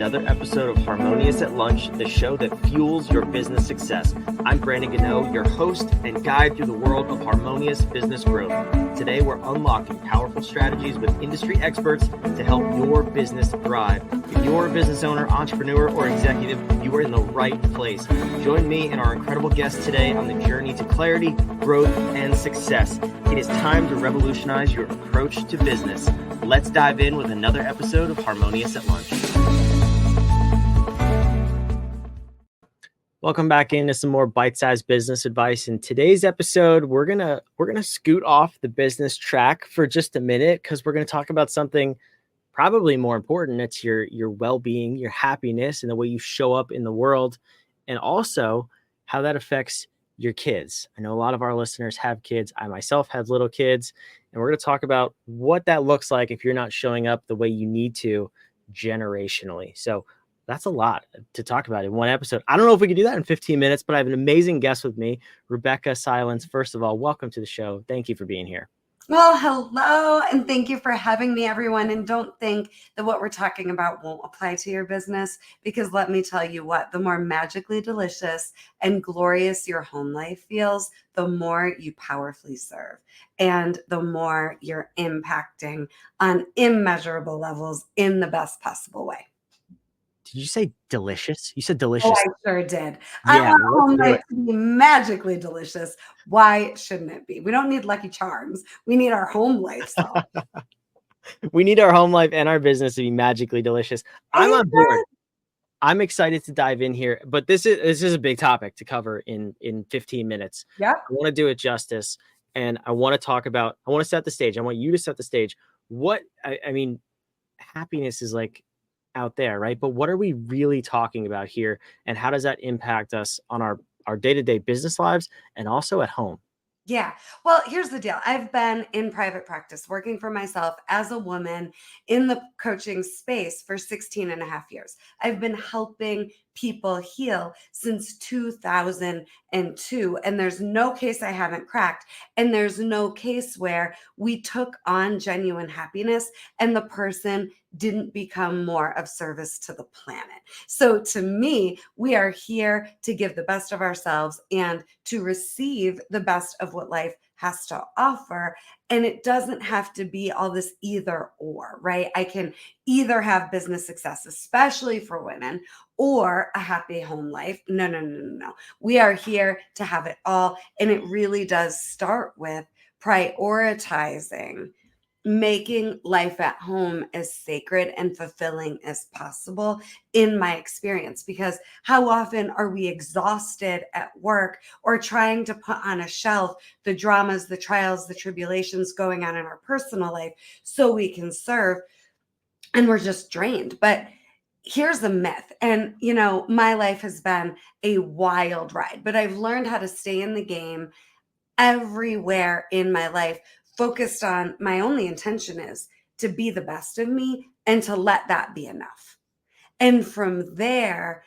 Another episode of Harmonious at Lunch, the show that fuels your business success. I'm Brandon Gano, your host and guide through the world of harmonious business growth. Today, we're unlocking powerful strategies with industry experts to help your business thrive. If you're a business owner, entrepreneur, or executive, you are in the right place. Join me and our incredible guests today on the journey to clarity, growth, and success. It is time to revolutionize your approach to business. Let's dive in with another episode of Harmonious at Lunch. Welcome back into some more bite-sized business advice. In today's episode, we're gonna scoot off the business track for just a minute because we're gonna talk about something probably more important. It's your well-being, your happiness, and the way you show up in the world, and also how that affects your kids. I know a lot of our listeners have kids. I myself have little kids, and we're gonna talk about what that looks like if you're not showing up the way you need to generationally. So that's a lot to talk about in one episode. I don't know if we can do that in 15 minutes, but I have an amazing guest with me, Rebecca Silence. First of all, welcome to the show. Thank you for being here. Well, hello, and thank you for having me, everyone. And don't think that what we're talking about won't apply to your business, because let me tell you what, the more magically delicious and glorious your home life feels, the more you powerfully serve and the more you're impacting on immeasurable levels in the best possible way. Did you say delicious? You said delicious. Oh, I sure did. I want home life to be magically delicious. Why shouldn't it be? We don't need Lucky Charms. We need our home life. So. We need our home life and our business to be magically delicious. I'm on board. I'm excited to dive in here, but this is a big topic to cover in 15 minutes. Yeah. I want to do it justice, and I want to set the stage. I want you to set the stage. I mean, happiness is like out there, right? But what are we really talking about here, and how does that impact us on our day-to-day business lives and also at home? Yeah. Well, here's the deal. I've been in private practice working for myself as a woman in the coaching space for 16 and a half years. I've been helping people heal since 2002. And there's no case I haven't cracked. And there's no case where we took on genuine happiness and the person didn't become more of service to the planet. So to me, we are here to give the best of ourselves and to receive the best of what life has to offer. And it doesn't have to be all this either or, right? I can either have business success, especially for women, or a happy home life. No. We are here to have it all. And it really does start with prioritizing making life at home as sacred and fulfilling as possible in my experience. Because how often are we exhausted at work or trying to put on a shelf the dramas, the trials, the tribulations going on in our personal life so we can serve, and we're just drained. But here's the myth. And, my life has been a wild ride, but I've learned how to stay in the game everywhere in my life, focused on my only intention is to be the best of me and to let that be enough. And from there,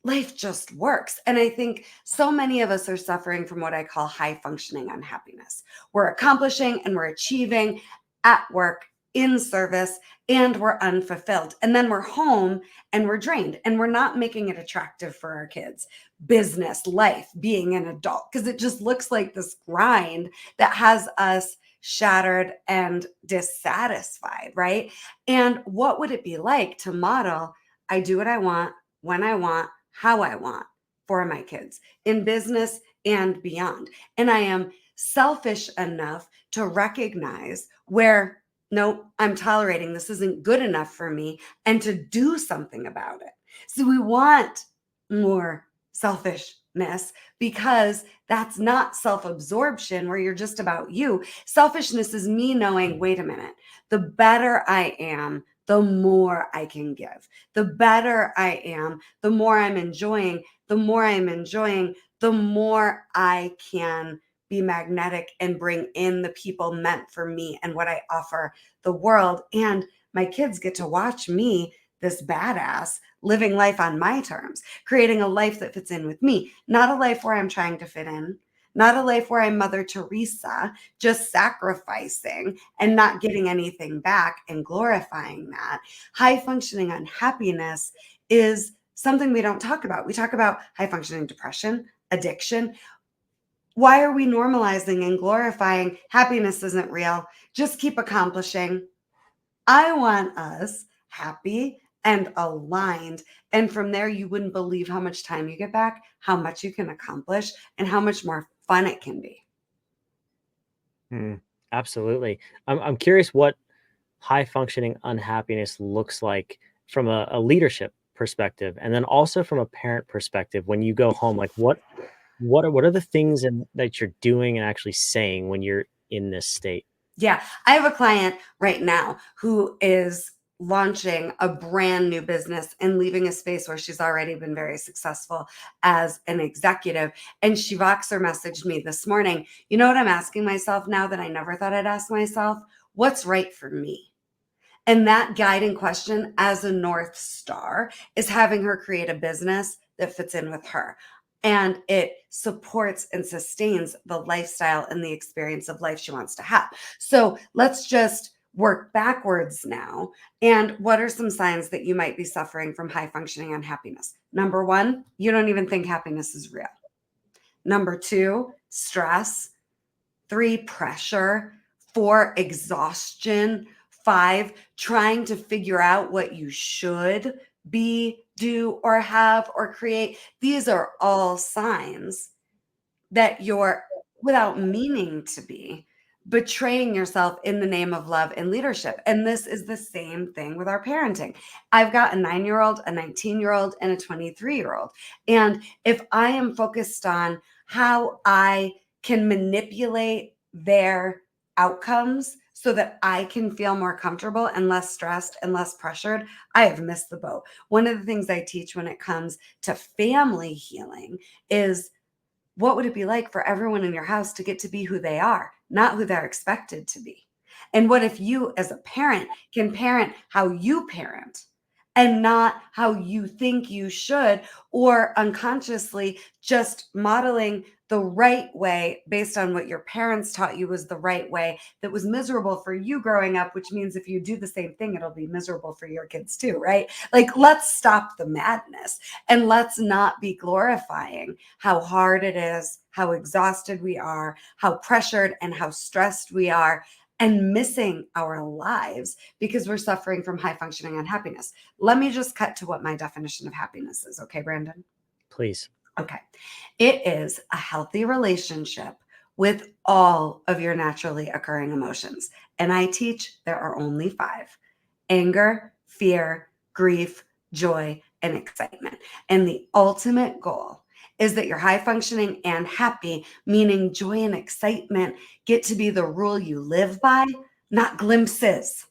life just works. And I think so many of us are suffering from what I call high functioning unhappiness. We're accomplishing and we're achieving at work, in service, and we're unfulfilled. And then we're home and we're drained and we're not making it attractive for our kids. Business, life, being an adult, because it just looks like this grind that has us shattered and dissatisfied, right? And what would it be like to model, I do what I want, when I want, how I want for my kids in business and beyond? And I am selfish enough to recognize where, no, I'm tolerating this isn't good enough for me, and to do something about it. So we want more selfishness, because that's not self-absorption where you're just about you. Selfishness is me knowing, wait a minute, the better I am, the more I can give. The better I am, the more I'm enjoying. The more I'm enjoying, the more I can be magnetic and bring in the people meant for me and what I offer the world. And my kids get to watch me, this badass, living life on my terms, creating a life that fits in with me, not a life where I'm trying to fit in, not a life where I'm Mother Teresa, just sacrificing and not getting anything back and glorifying that. High functioning unhappiness is something we don't talk about. We talk about high functioning depression, addiction. Why are we normalizing and glorifying happiness isn't real? Just keep accomplishing. I want us happy and aligned. And from there, you wouldn't believe how much time you get back, how much you can accomplish, and how much more fun it can be. Absolutely. I'm curious what high functioning unhappiness looks like from a leadership perspective, and then also from a parent perspective. When you go home, like what are the things that you're doing and actually saying when you're in this state? Yeah, I have a client right now who is launching a brand new business and leaving a space where she's already been very successful as an executive. And she Voxer messaged me this morning. You know what I'm asking myself now that I never thought I'd ask myself? What's right for me? And that guiding question as a North Star is having her create a business that fits in with her. And it supports and sustains the lifestyle and the experience of life she wants to have. So let's just work backwards now. And what are some signs that you might be suffering from high functioning unhappiness? Number one, you don't even think happiness is real. Number two, stress. Three, pressure. Four, exhaustion. Five, trying to figure out what you should be, do, or have, or create. These are all signs that you're, without meaning to be, betraying yourself in the name of love and leadership. And this is the same thing with our parenting. I've got a 9-year-old, a 19-year-old, and a 23-year-old. And if I am focused on how I can manipulate their outcomes so that I can feel more comfortable and less stressed and less pressured, I have missed the boat. One of the things I teach when it comes to family healing is, what would it be like for everyone in your house to get to be who they are, not who they're expected to be? And what if you, as a parent, can parent how you parent and not how you think you should, or unconsciously just modeling the right way based on what your parents taught you was the right way that was miserable for you growing up, which means if you do the same thing, it'll be miserable for your kids too, right? Like, let's stop the madness and let's not be glorifying how hard it is, how exhausted we are, how pressured and how stressed we are, and missing our lives because we're suffering from high functioning unhappiness. Let me just cut to what my definition of happiness is. Okay, Brandon? Please. Okay. It is a healthy relationship with all of your naturally occurring emotions. And I teach there are only 5: anger, fear, grief, joy, and excitement. And the ultimate goal is that you're high functioning and happy, meaning joy and excitement get to be the rule you live by, not glimpses,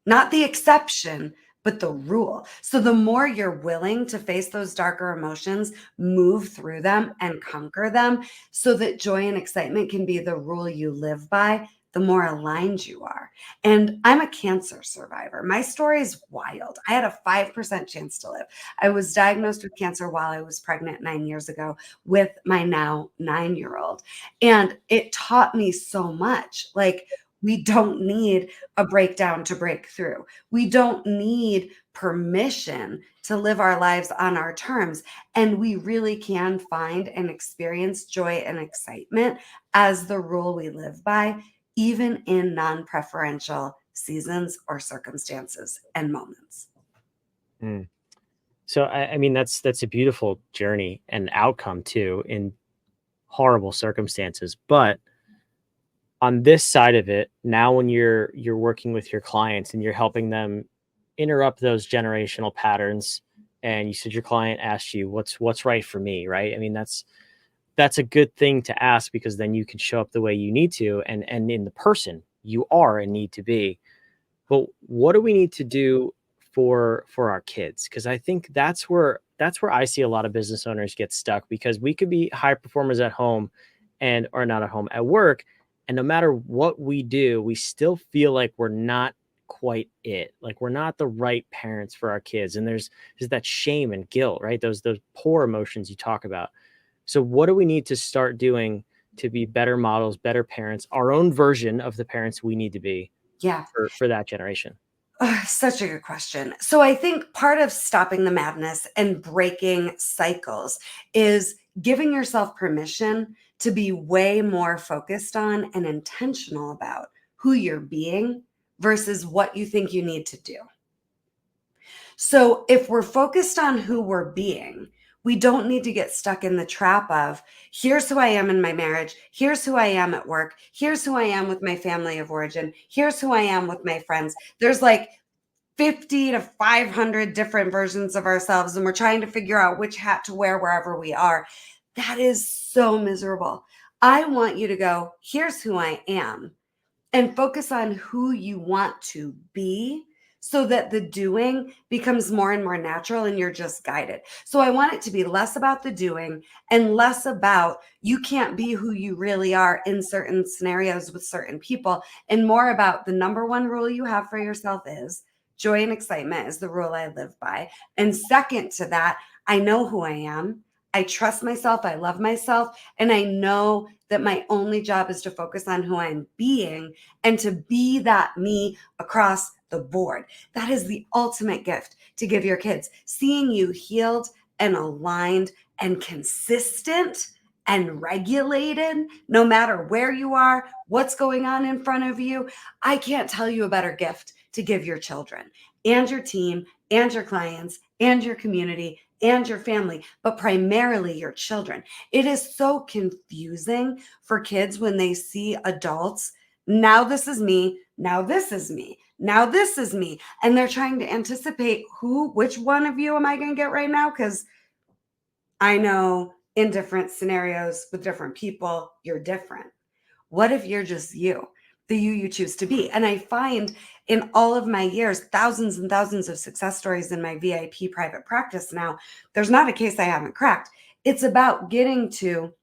not the exception, but the rule. So the more you're willing to face those darker emotions, move through them and conquer them so that joy and excitement can be the rule you live by, the more aligned you are. And I'm a cancer survivor. My story is wild. I had a 5% chance to live. I was diagnosed with cancer while I was pregnant 9 years ago with my now 9-year-old. And it taught me so much. Like, we don't need a breakdown to break through. We don't need permission to live our lives on our terms. And we really can find and experience joy and excitement as the rule we live by, even in non preferential seasons or circumstances and moments. Mm. So I mean that's a beautiful journey and outcome too in horrible circumstances. But on this side of it, now when you're working with your clients and you're helping them interrupt those generational patterns, and you said your client asked you what's right for me, right? I mean that's a good thing to ask, because then you can show up the way you need to, and in the person you are and need to be. But what do we need to do for our kids? Because I think that's where I see a lot of business owners get stuck, because we could be high performers at home and or not at home at work, and no matter what we do, we still feel like we're not quite it. Like we're not the right parents for our kids, and there's that shame and guilt, right? Those poor emotions you talk about. So what do we need to start doing to be better models, better parents, our own version of the parents we need to be Yeah. for that generation? Such a good question. So I think part of stopping the madness and breaking cycles is giving yourself permission to be way more focused on and intentional about who you're being versus what you think you need to do. So if we're focused on who we're being, we don't need to get stuck in the trap of here's who I am in my marriage, here's who I am at work, here's who I am with my family of origin, here's who I am with my friends. There's like 50 to 500 different versions of ourselves, and we're trying to figure out which hat to wear wherever we are. That is so miserable. I want you to go, here's who I am, and focus on who you want to be so that the doing becomes more and more natural and you're just guided. So I want it to be less about the doing and less about you can't be who you really are in certain scenarios with certain people, and more about the number one rule you have for yourself is joy and excitement is the rule I live by. And second to that, I know who I am. I trust myself. I love myself. And I know that my only job is to focus on who I'm being and to be that me across the board. That is the ultimate gift to give your kids. Seeing you healed and aligned and consistent and regulated, no matter where you are, what's going on in front of you. I can't tell you a better gift to give your children and your team and your clients and your community and your family, but primarily your children. It is so confusing for kids when they see adults. Now this is me. Now this is me. Now this is me. And they're trying to anticipate which one of you am I going to get right now? Because I know in different scenarios with different people, you're different. What if you're just you, the you choose to be? And I find in all of my years, thousands and thousands of success stories in my VIP private practice now, there's not a case I haven't cracked. It's about getting to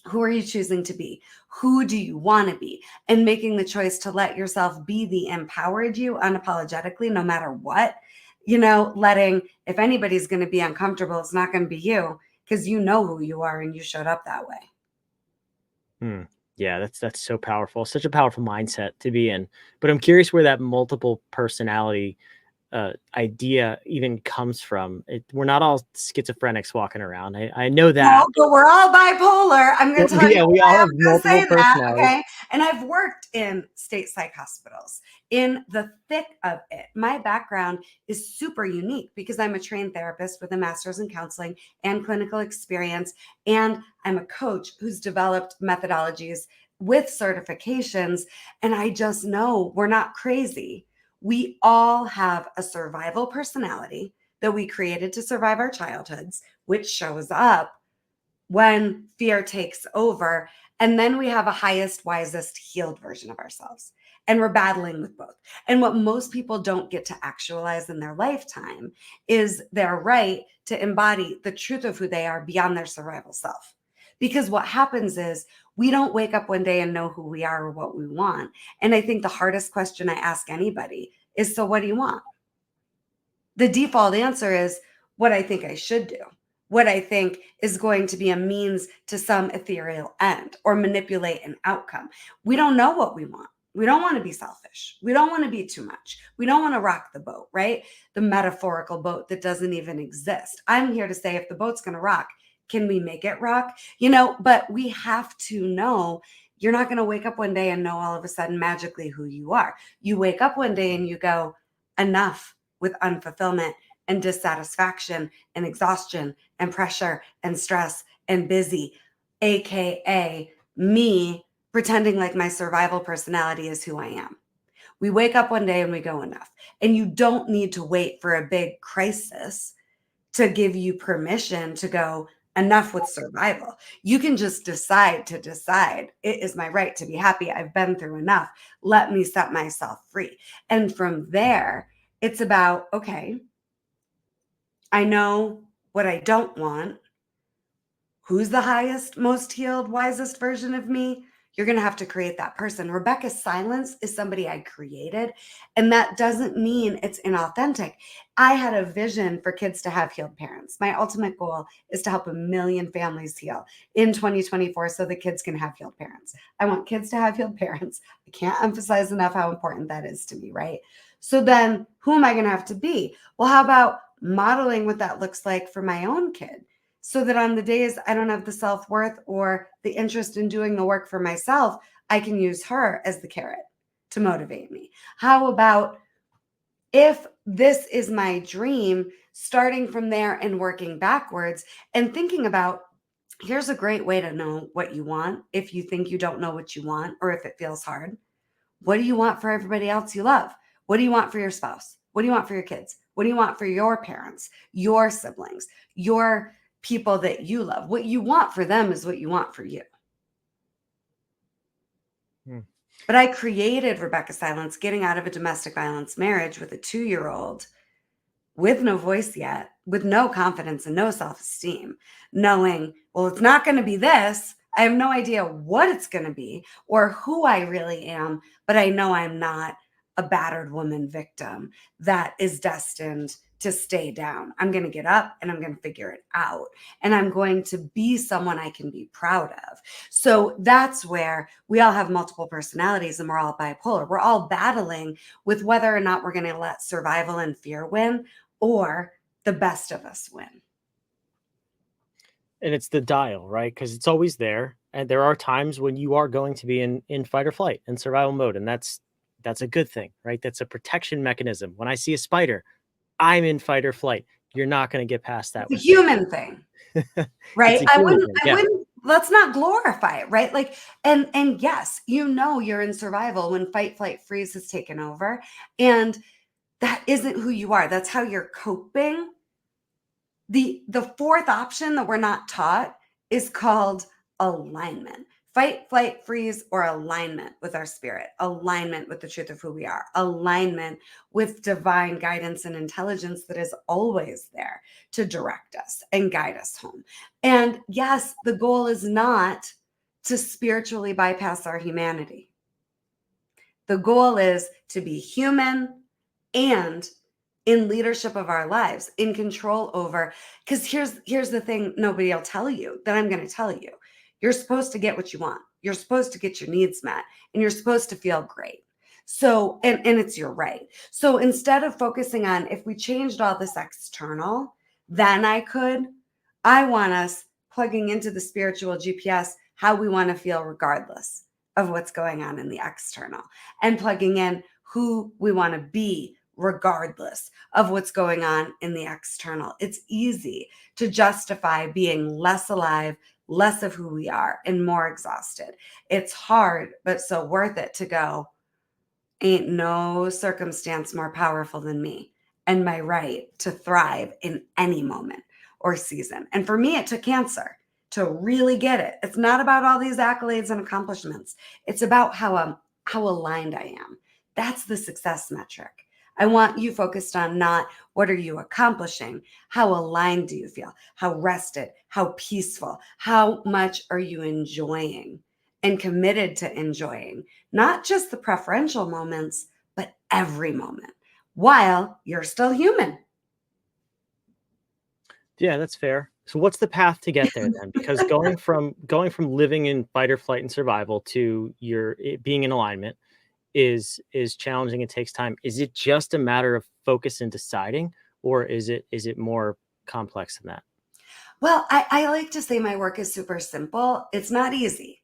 who are you choosing to be? Who do you want to be? And making the choice to let yourself be the empowered you unapologetically, no matter what. Letting, if anybody's going to be uncomfortable, it's not going to be you, because you know who you are and you showed up that way. Yeah, that's so powerful. Such a powerful mindset to be in. But I'm curious where that multiple personality idea even comes from. We're not all schizophrenics walking around. I know that. No, but we're all bipolar. I'm going to tell you we all have multiple say that, personalities. okay? And I've worked in state psych hospitals. In the thick of it, my background is super unique because I'm a trained therapist with a master's in counseling and clinical experience, and I'm a coach who's developed methodologies with certifications. And I just know we're not crazy. We all have a survival personality that we created to survive our childhoods, which shows up when fear takes over. And then we have a highest, wisest, healed version of ourselves. And we're battling with both. And what most people don't get to actualize in their lifetime is their right to embody the truth of who they are beyond their survival self. Because what happens is we don't wake up one day and know who we are or what we want. And I think the hardest question I ask anybody is, so what do you want? The default answer is what I think I should do, what I think is going to be a means to some ethereal end or manipulate an outcome. We don't know what we want. We don't want to be selfish. We don't want to be too much. We don't want to rock the boat, right? The metaphorical boat that doesn't even exist. I'm here to say if the boat's going to rock, can we make it rock? But we have to know you're not going to wake up one day and know all of a sudden magically who you are. You wake up one day and you go, enough with unfulfillment and dissatisfaction and exhaustion and pressure and stress and busy, AKA me pretending like my survival personality is who I am. We wake up one day and we go, enough. And you don't need to wait for a big crisis to give you permission to go, enough with survival. You can just decide it is my right to be happy. I've been through enough. Let me set myself free. And from there, it's about, okay, I know what I don't want. Who's the highest, most healed, wisest version of me? You're going to have to create that person. Rebecca Silence is somebody I created, and that doesn't mean it's inauthentic. I had a vision for kids to have healed parents. My ultimate goal is to help 1 million families heal in 2024 so the kids can have healed parents. I want kids to have healed parents. I can't emphasize enough how important that is to me, right? So then who am I going to have to be? Well, how about modeling what that looks like for my own kid? So that on the days I don't have the self-worth or the interest in doing the work for myself, I can use her as the carrot to motivate me. How about if this is my dream, starting from there and working backwards and thinking about, here's a great way to know what you want if you think you don't know what you want or if it feels hard. What do you want for everybody else you love? What do you want for your spouse? What do you want for your kids? What do you want for your parents, your siblings, your people that you love? What you want for them is what you want for you. But I created Rebecca Silence getting out of a domestic violence marriage with a 2-year-old with no voice yet, with no confidence and no self-esteem, knowing, well, it's not going to be this. I have no idea what it's going to be or who I really am, but I know I'm not a battered woman victim that is destined to stay down. I'm going to get up and I'm going to figure it out. And I'm going to be someone I can be proud of. So that's where we all have multiple personalities and we're all bipolar. We're all battling with whether or not we're going to let survival and fear win or the best of us win. And it's the dial, right? Because it's always there. And there are times when you are going to be in fight or flight and survival mode. And that's a good thing, right? That's a protection mechanism. When I see a spider, I'm in fight or flight. You're not going to get past that. It's a human thing, right? I wouldn't, let's not glorify it, right? Like, and yes, you're in survival when fight, flight, freeze has taken over. And that isn't who you are. That's how you're coping. The fourth option that we're not taught is called alignment. Fight, flight, freeze, or alignment with our spirit, alignment with the truth of who we are, alignment with divine guidance and intelligence that is always there to direct us and guide us home. And yes, the goal is not to spiritually bypass our humanity. The goal is to be human and in leadership of our lives, in control over, because here's the thing nobody will tell you that I'm going to tell you. You're supposed to get what you want. You're supposed to get your needs met and you're supposed to feel great. So, and it's your right. So instead of focusing on if we changed all this external, then I want us plugging into the spiritual GPS, how we want to feel regardless of what's going on in the external and plugging in who we want to be regardless of what's going on in the external. It's easy to justify being less alive, less of who we are, and more exhausted. It's hard, but so worth it to go, ain't no circumstance more powerful than me and my right to thrive in any moment or season. And for me, it took cancer to really get it. It's not about all these accolades and accomplishments. It's about how aligned I am. That's the success metric. I want you focused on not what are you accomplishing? How aligned do you feel? How rested? How peaceful? How much are you enjoying and committed to enjoying? Not just the preferential moments, but every moment while you're still human. Yeah, that's fair. So what's the path to get there then? Because going from living in fight or flight and survival to being in alignment is challenging. It takes time. Is it just a matter of focus and deciding, or is it more complex than that? Well, I like to say my work is super simple. It's not easy.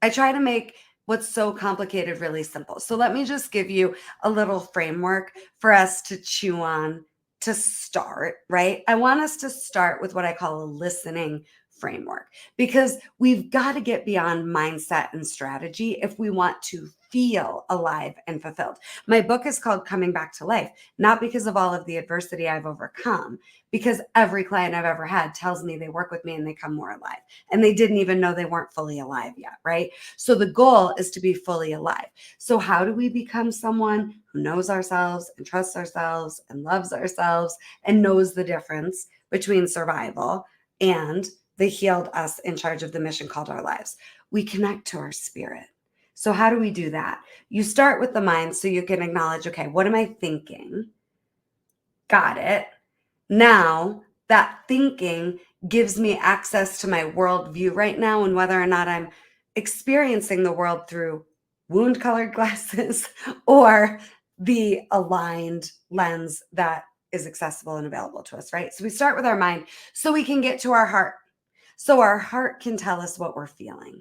I try to make what's so complicated really simple. So let me just give you a little framework for us to chew on to start, right? I want us to start with what I call a listening framework, because we've got to get beyond mindset and strategy if we want to feel alive and fulfilled. My book is called Coming Back to Life, not because of all of the adversity I've overcome, because every client I've ever had tells me they work with me and they come more alive, and they didn't even know they weren't fully alive yet, right? So the goal is to be fully alive. So how do we become someone who knows ourselves and trusts ourselves and loves ourselves and knows the difference between survival and the healed us in charge of the mission called our lives? We connect to our spirit. So how do we do that? You start with the mind so you can acknowledge, okay, what am I thinking? Got it. Now that thinking gives me access to my worldview right now and whether or not I'm experiencing the world through wound-colored glasses or the aligned lens that is accessible and available to us, right? So we start with our mind so we can get to our heart. So our heart can tell us what we're feeling.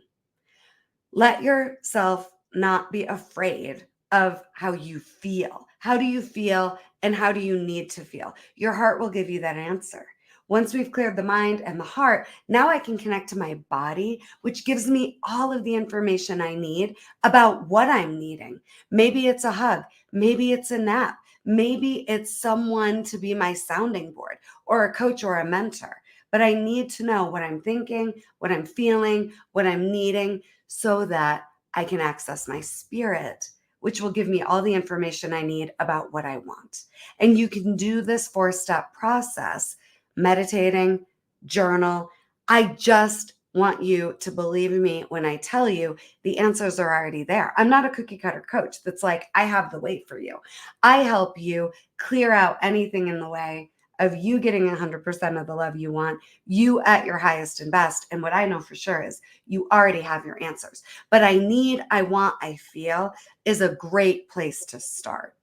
Let yourself not be afraid of how you feel. How do you feel and how do you need to feel? Your heart will give you that answer. Once we've cleared the mind and the heart, now I can connect to my body, which gives me all of the information I need about what I'm needing. Maybe it's a hug, maybe it's a nap, maybe it's someone to be my sounding board or a coach or a mentor. But I need to know what I'm thinking, what I'm feeling, what I'm needing, so that I can access my spirit, which will give me all the information I need about what I want. And you can do this 4-step process, meditating, journal. I just want you to believe me when I tell you the answers are already there. I'm not a cookie cutter coach that's like, I have the way for you. I help you clear out anything in the way of you getting 100% of the love you want, you at your highest and best. And what I know for sure is you already have your answers. But I need, I want, I feel is a great place to start.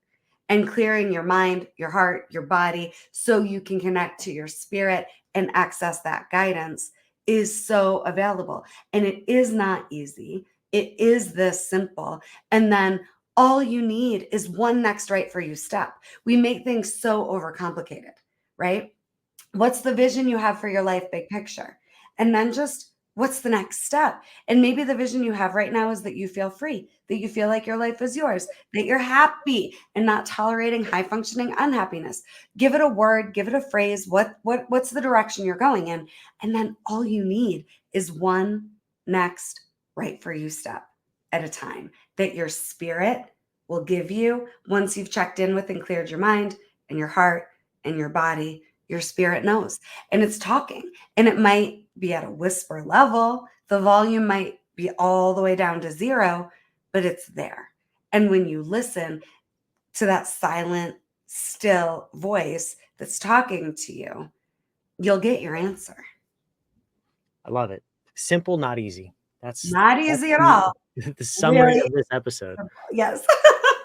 And clearing your mind, your heart, your body, so you can connect to your spirit and access that guidance is so available. And it is not easy. It is this simple. And then all you need is one next right for you step. We make things so overcomplicated, right? What's the vision you have for your life, big picture? And then just what's the next step? And maybe the vision you have right now is that you feel free, that you feel like your life is yours, that you're happy and not tolerating high functioning unhappiness. Give it a word, give it a phrase. What's the direction you're going in? And then all you need is one next right for you step at a time that your spirit will give you once you've checked in with and cleared your mind and your heart and your body. Your spirit knows, and it's talking, and it might be at a whisper level. The volume might be all the way down to 0, but it's there. And when you listen to that silent, still voice that's talking to you, you'll get your answer. I love it. Simple, not easy. That's not easy at all. The summary of this episode. Yes.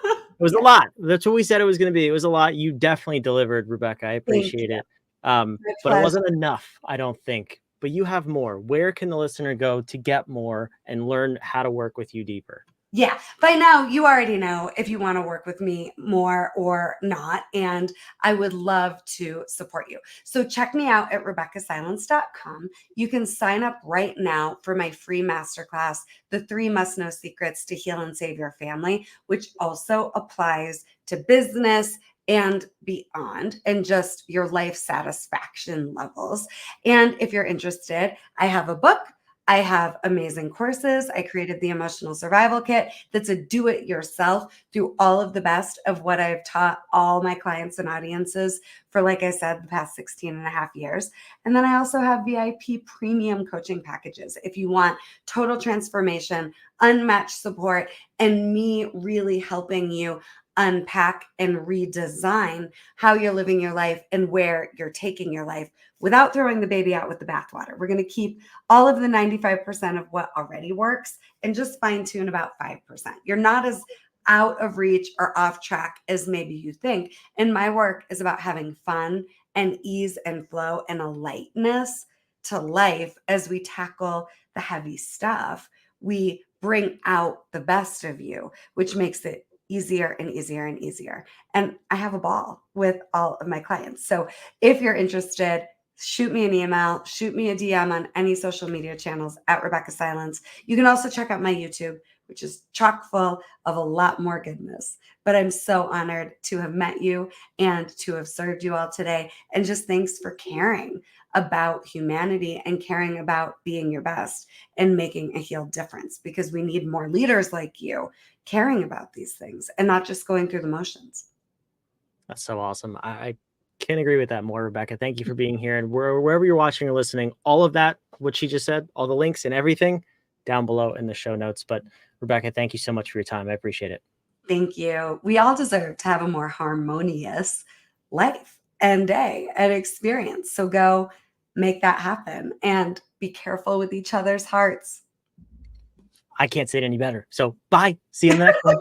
It was a lot. That's what we said it was going to be. It was a lot. You definitely delivered, Rebecca. I appreciate it. But it wasn't enough, I don't think. But you have more. Where can the listener go to get more and learn how to work with you deeper? Yeah, by now you already know if you want to work with me more or not, and I would love to support you. So check me out at RebeccaSilence.com. You can sign up right now for my free masterclass, The 3 Must-Know Secrets to Heal and Save Your Family, which also applies to business and beyond, and just your life satisfaction levels. And if you're interested, I have a book. I have amazing courses. I created the Emotional Survival Kit that's a do-it-yourself through all of the best of what I've taught all my clients and audiences for, like I said, the past 16 and a half years. And then I also have VIP premium coaching packages. If you want total transformation, unmatched support, and me really helping you unpack and redesign how you're living your life and where you're taking your life without throwing the baby out with the bathwater. We're going to keep all of the 95% of what already works and just fine tune about 5%. You're not as out of reach or off track as maybe you think. And my work is about having fun and ease and flow and a lightness to life as we tackle the heavy stuff. We bring out the best of you, which makes it easier and easier and easier. And I have a ball with all of my clients. So if you're interested, shoot me an email, shoot me a DM on any social media channels at Rebecca Silence. You can also check out my YouTube, which is chock full of a lot more goodness. But I'm so honored to have met you and to have served you all today. And just thanks for caring about humanity and caring about being your best and making a healed difference, because we need more leaders like you caring about these things and not just going through the motions. That's so awesome. I can't agree with that more, Rebecca. Thank you for being here. And wherever you're watching or listening, all of that, what she just said, all the links and everything down below in the show notes. But Rebecca, thank you so much for your time. I appreciate it. Thank you. We all deserve to have a more harmonious life and day and experience. So go make that happen and be careful with each other's hearts. I can't say it any better. So bye. See you in the next one.